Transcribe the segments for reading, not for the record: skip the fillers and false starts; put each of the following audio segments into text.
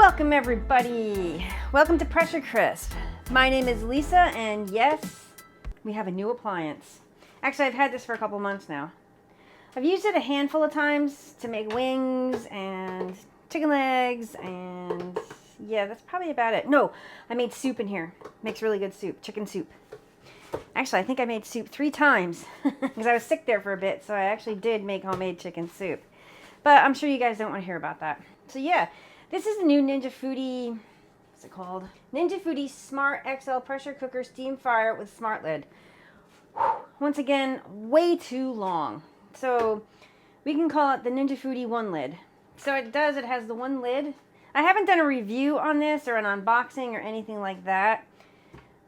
Welcome everybody. Welcome to Pressure Crisp. My name is Lisa and yes, we have a new appliance. Actually, I've had this for a couple months now. I've used it a handful of times to make wings and chicken legs and yeah, that's probably about it. No, I made soup in here. Makes really good soup, chicken soup. Actually, I think I made soup 3 times because I was sick there for a bit, so I actually did make homemade chicken soup. But I'm sure you guys don't want to hear about that. So yeah, this is the new Ninja Foodi, what's it called? Ninja Foodi Smart XL Pressure Cooker Steam Fryer with Smart Lid. Once again, way too long. So we can call it the Ninja Foodi One Lid. So it has the one lid. I haven't done a review on this or an unboxing or anything like that.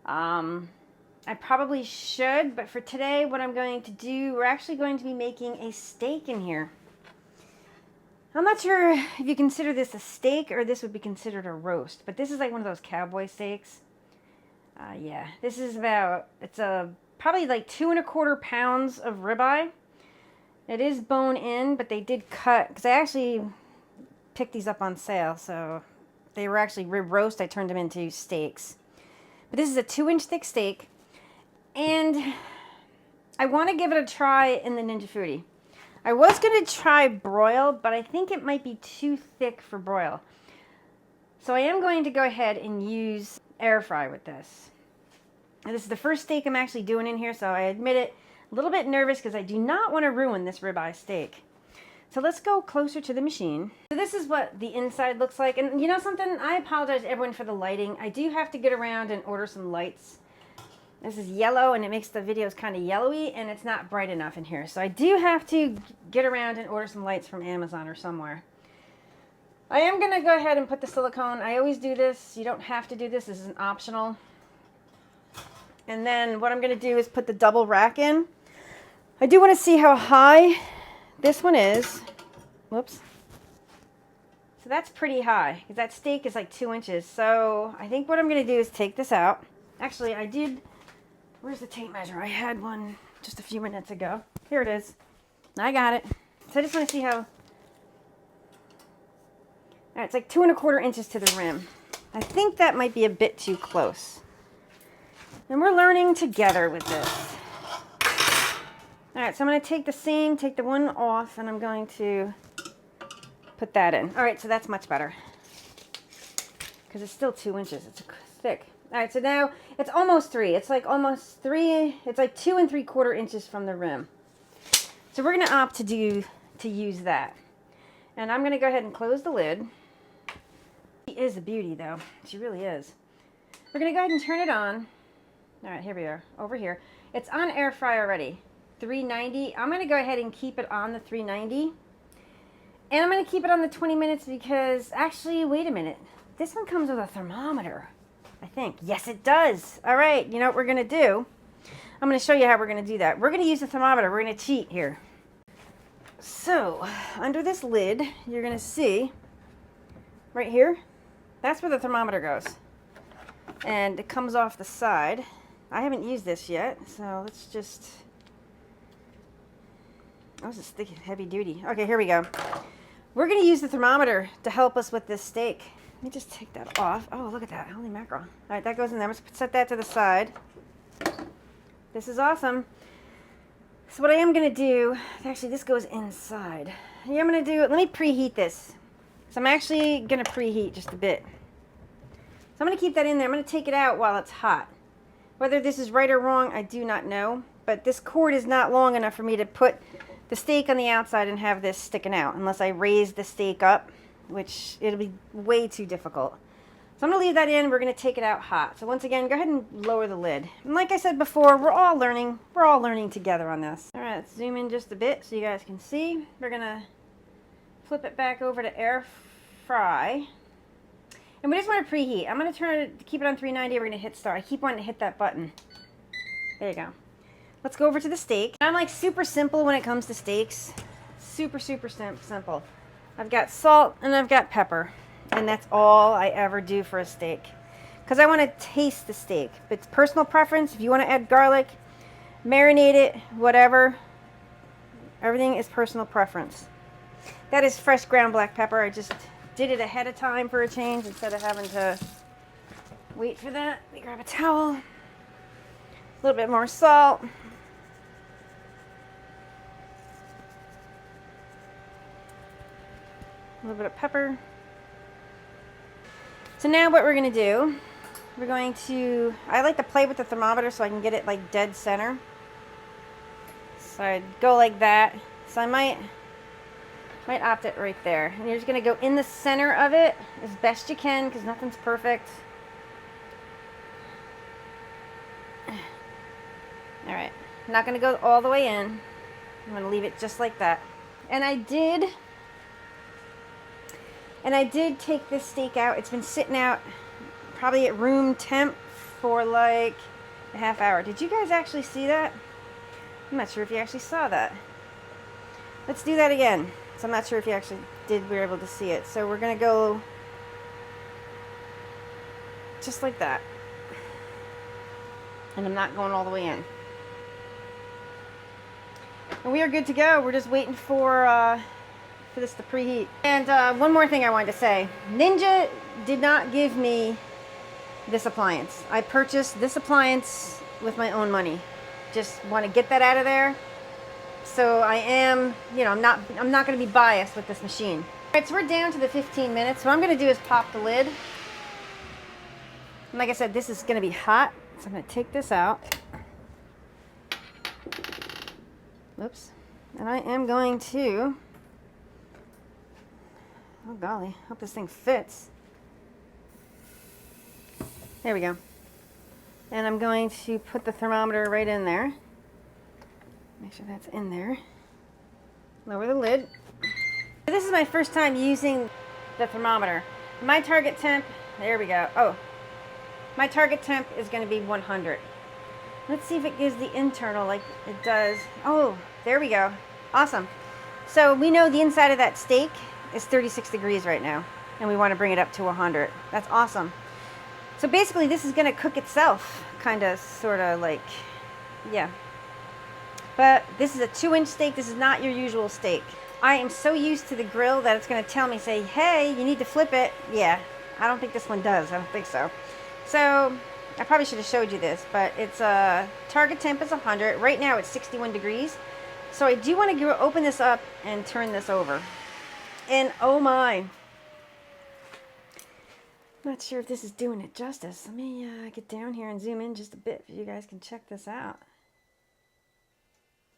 I probably should, but for today what I'm going to do, we're actually going to be making a steak in here. I'm not sure if you consider this a steak or this would be considered a roast, but this is like one of those cowboy steaks. Yeah, this is probably like 2 1/4 pounds of ribeye. It is bone in, but they did cut, because I actually picked these up on sale, so they were actually rib roast. I turned them into steaks. But this is a 2-inch thick steak, and I want to give it a try in the Ninja Foodi. I was going to try broil, but I think it might be too thick for broil. So I am going to go ahead and use air fry with this. And this is the first steak I'm actually doing in here, so I admit it, a little bit nervous because I do not want to ruin this ribeye steak. So let's go closer to the machine. So this is what the inside looks like. And you know something? I apologize to everyone for the lighting. I do have to get around and order some lights. This is yellow and it makes the videos kind of yellowy and it's not bright enough in here. So I do have to get around and order some lights from Amazon or somewhere. I am going to go ahead and put the silicone. I always do this. You don't have to do this. This is an optional. And then what I'm going to do is put the double rack in. I do want to see how high this one is. Whoops. So that's pretty high because that steak is like 2 inches. So I think what I'm going to do is take this out. Actually, I did... Where's the tape measure? I had one just a few minutes ago. Here it is. I got it. So I just want to see how... All right, it's like 2 1/4 inches to the rim. I think that might be a bit too close. And we're learning together with this. All right, so I'm going to take the one off, and I'm going to put that in. All right, so that's much better. Because it's still 2 inches. It's thick. All right, so now it's almost 3. It's like almost 3. It's like 2 3/4 inches from the rim. So we're going to opt to use that. And I'm going to go ahead and close the lid. She is a beauty, though. She really is. We're going to go ahead and turn it on. All right, here we are, over here. It's on air fry already, 390. I'm going to go ahead and keep it on the 390. And I'm going to keep it on the 20 minutes because, actually, wait a minute. This one comes with a thermometer. I think. Yes, it does. All right, you know what we're going to do? I'm going to show you how we're going to do that. We're going to use the thermometer. We're going to cheat here. So, under this lid, you're going to see, right here, that's where the thermometer goes. And it comes off the side. I haven't used this yet, so let's just... Oh, this is sticky, heavy duty. Okay, here we go. We're going to use the thermometer to help us with this steak. Let me just take that off. Oh, look at that. Holy mackerel. All right, that goes in there. I'm going to set that to the side. This is awesome. So what I am going to do, actually this goes inside. Yeah, I'm going to do, let me preheat this. So I'm actually going to preheat just a bit. So I'm going to keep that in there. I'm going to take it out while it's hot. Whether this is right or wrong, I do not know. But this cord is not long enough for me to put the steak on the outside and have this sticking out. Unless I raise the steak up, which it'll be way too difficult. So I'm going to leave that in. We're going to take it out hot. So once again, go ahead and lower the lid. And like I said before, we're all learning. We're all learning together on this. All right, let's zoom in just a bit so you guys can see. We're going to flip it back over to air fry. And we just want to preheat. I'm going to turn it, keep it on 390. We're going to hit start. I keep wanting to hit that button. There you go. Let's go over to the steak. I'm like super simple when it comes to steaks. Super, super simple. I've got salt and I've got pepper. And that's all I ever do for a steak. Because I want to taste the steak. It's personal preference. If you want to add garlic, marinate it, whatever. Everything is personal preference. That is fresh ground black pepper. I just did it ahead of time for a change instead of having to wait for that. Let me grab a towel. A little bit more salt. A little bit of pepper. So now what we're going to do, we're going to, I like to play with the thermometer so I can get it like dead center. So I'd go like that. So I might opt it right there. And you're just going to go in the center of it as best you can because nothing's perfect. All right, I'm not going to go all the way in. I'm going to leave it just like that. And I did take this steak out. It's been sitting out probably at room temp for like a half hour. Did you guys actually see that? I'm not sure if you actually saw that. Let's do that again. So I'm not sure if you actually were able to see it. So we're going to go just like that. And I'm not going all the way in. And we are good to go. We're just waiting for this to preheat. And one more thing I wanted to say. Ninja did not give me this appliance. I purchased this appliance with my own money. Just want to get that out of there. So I am, you know, I'm not going to be biased with this machine. All right, so we're down to the 15 minutes. What I'm going to do is pop the lid. And like I said, this is going to be hot. So I'm going to take this out. Oops. And I am going to, oh golly, hope this thing fits. There we go. And I'm going to put the thermometer right in there. Make sure that's in there. Lower the lid. This is my first time using the thermometer. My target temp, there we go. Oh, my target temp is going to be 100. Let's see if it gives the internal like it does. Oh, there we go. Awesome. So we know the inside of that steak is 36 degrees right now, and we want to bring it up to 100. That's awesome. So basically this is going to cook itself, kind of, sort of like, yeah. But this is a 2-inch steak. This is not your usual steak. I am so used to the grill that it's going to tell me, say, hey, you need to flip it. Yeah, I don't think this one does. I don't think so. So I probably should have showed you this, but it's target temp is 100. Right now it's 61 degrees. So I do want to open this up and turn this over. And oh my. Not sure if this is doing it justice. Let me get down here and zoom in just a bit so you guys can check this out.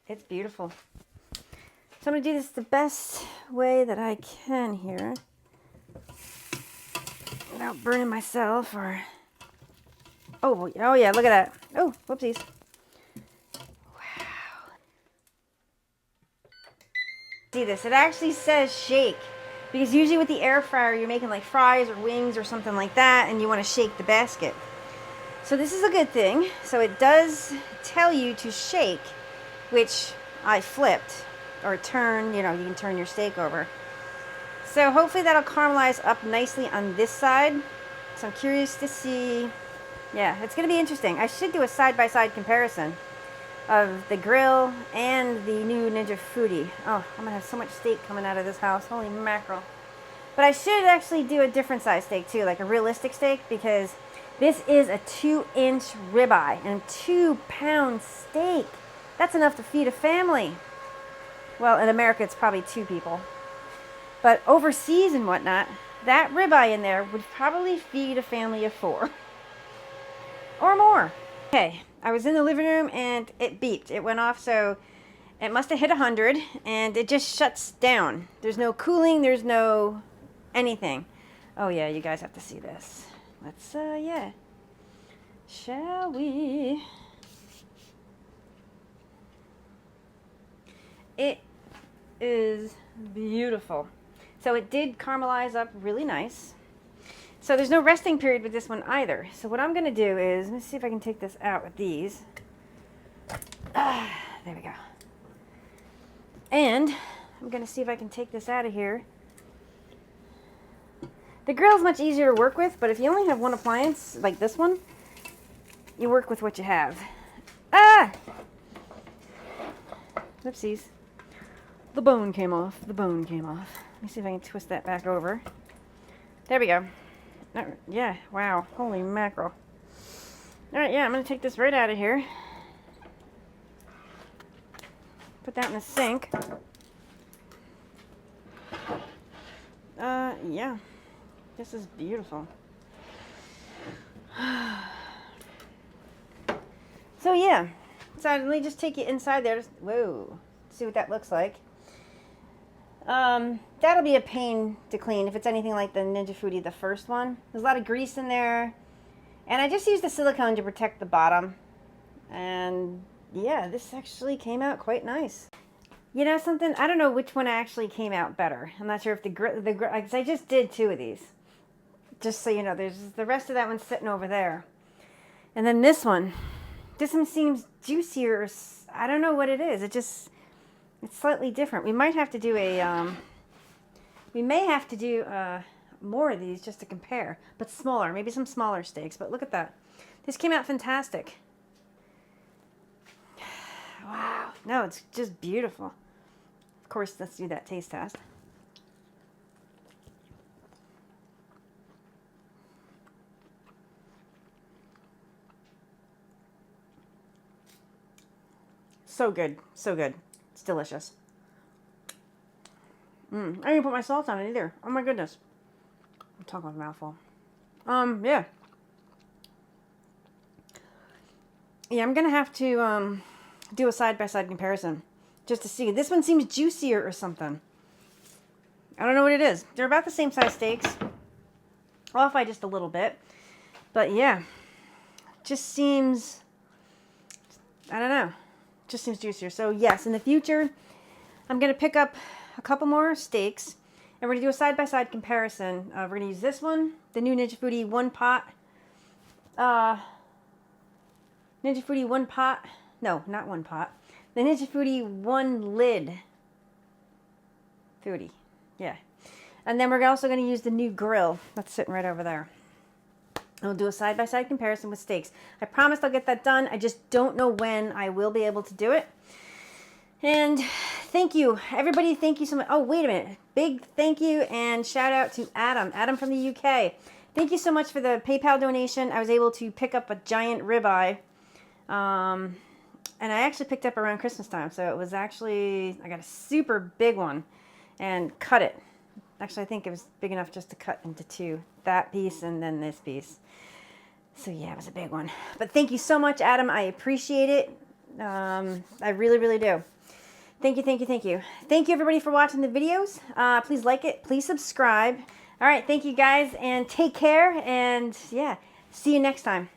It's beautiful. So I'm going to do this the best way that I can here without burning myself or... Oh yeah, look at that. Oh, whoopsies. Wow. See this? It actually says shake. Because usually with the air fryer, you're making like fries or wings or something like that, and you want to shake the basket. So this is a good thing. So it does tell you to shake, which I flipped, or turn, you know, you can turn your steak over. So hopefully that'll caramelize up nicely on this side. So I'm curious to see. Yeah, it's going to be interesting. I should do a side-by-side comparison of the grill and the new Ninja Foodi. Oh, I'm going to have so much steak coming out of this house. Holy mackerel. But I should actually do a different size steak too, like a realistic steak, because this is a 2-inch ribeye and a 2-pound steak. That's enough to feed a family. Well, in America, it's probably 2 people. But overseas and whatnot, that ribeye in there would probably feed a family of 4. Or more. Okay, I was in the living room and it beeped. It went off, so it must have hit 100 and it just shuts down. There's no cooling, there's no anything. Oh yeah, you guys have to see this. Let's, yeah. Shall we? It is beautiful. So it did caramelize up really nice. So there's no resting period with this one either. So what I'm going to do is, let me see if I can take this out with these. There we go. And I'm going to see if I can take this out of here. The grill's much easier to work with, but if you only have one appliance, like this one, you work with what you have. Ah! Oopsies. The bone came off. The bone came off. Let me see if I can twist that back over. There we go. Yeah, wow. Holy mackerel. Alright, yeah, I'm going to take this right out of here. Put that in the sink. Yeah. This is beautiful. So, yeah. So, let me just take you inside there. Whoa. See what that looks like. That'll be a pain to clean if it's anything like the Ninja Foodi, the first one. There's a lot of grease in there. And I just used the silicone to protect the bottom. And yeah, this actually came out quite nice. You know something? I don't know which one actually came out better. I'm not sure if because I just did 2 of these. Just so you know, there's the rest of that one sitting over there. And then this one seems juicier. I don't know what it is. It's slightly different. We might have to do more of these just to compare, but smaller, maybe some smaller steaks. But look at that. This came out fantastic. Wow. No, it's just beautiful. Of course, let's do that taste test. So good. So good. It's delicious. I didn't even put my salt on it either. Oh my goodness. I'm talking with a mouthful. Yeah. Yeah, I'm going to have to do a side-by-side comparison just to see. This one seems juicier or something. I don't know what it is. They're about the same size steaks. Off by just a little bit. But yeah, just seems, I don't know, just seems juicier. So yes, in the future, I'm going to pick up a couple more steaks, and we're going to do a side-by-side comparison. We're going to use this one, the new Ninja Foodi One Pot. Ninja Foodi One Pot. No, not One Pot. The Ninja Foodi One Lid. Foodi. Yeah. And then we're also going to use the new grill that's sitting right over there. And we'll do a side-by-side comparison with steaks. I promised I'll get that done. I just don't know when I will be able to do it. And thank you, everybody. Thank you so much. Oh, wait a minute. Big thank you and shout out to Adam. Adam from the UK. Thank you so much for the PayPal donation. I was able to pick up a giant ribeye. And I actually picked up around Christmas time. So it was actually, I got a super big one and cut it. Actually, I think it was big enough just to cut into 2. That piece and then this piece. So yeah, it was a big one. But thank you so much, Adam. I appreciate it. I really, really do. Thank you, thank you, thank you. Thank you, everybody, for watching the videos. Please like it. Please subscribe. All right, thank you, guys, and take care. And yeah, see you next time.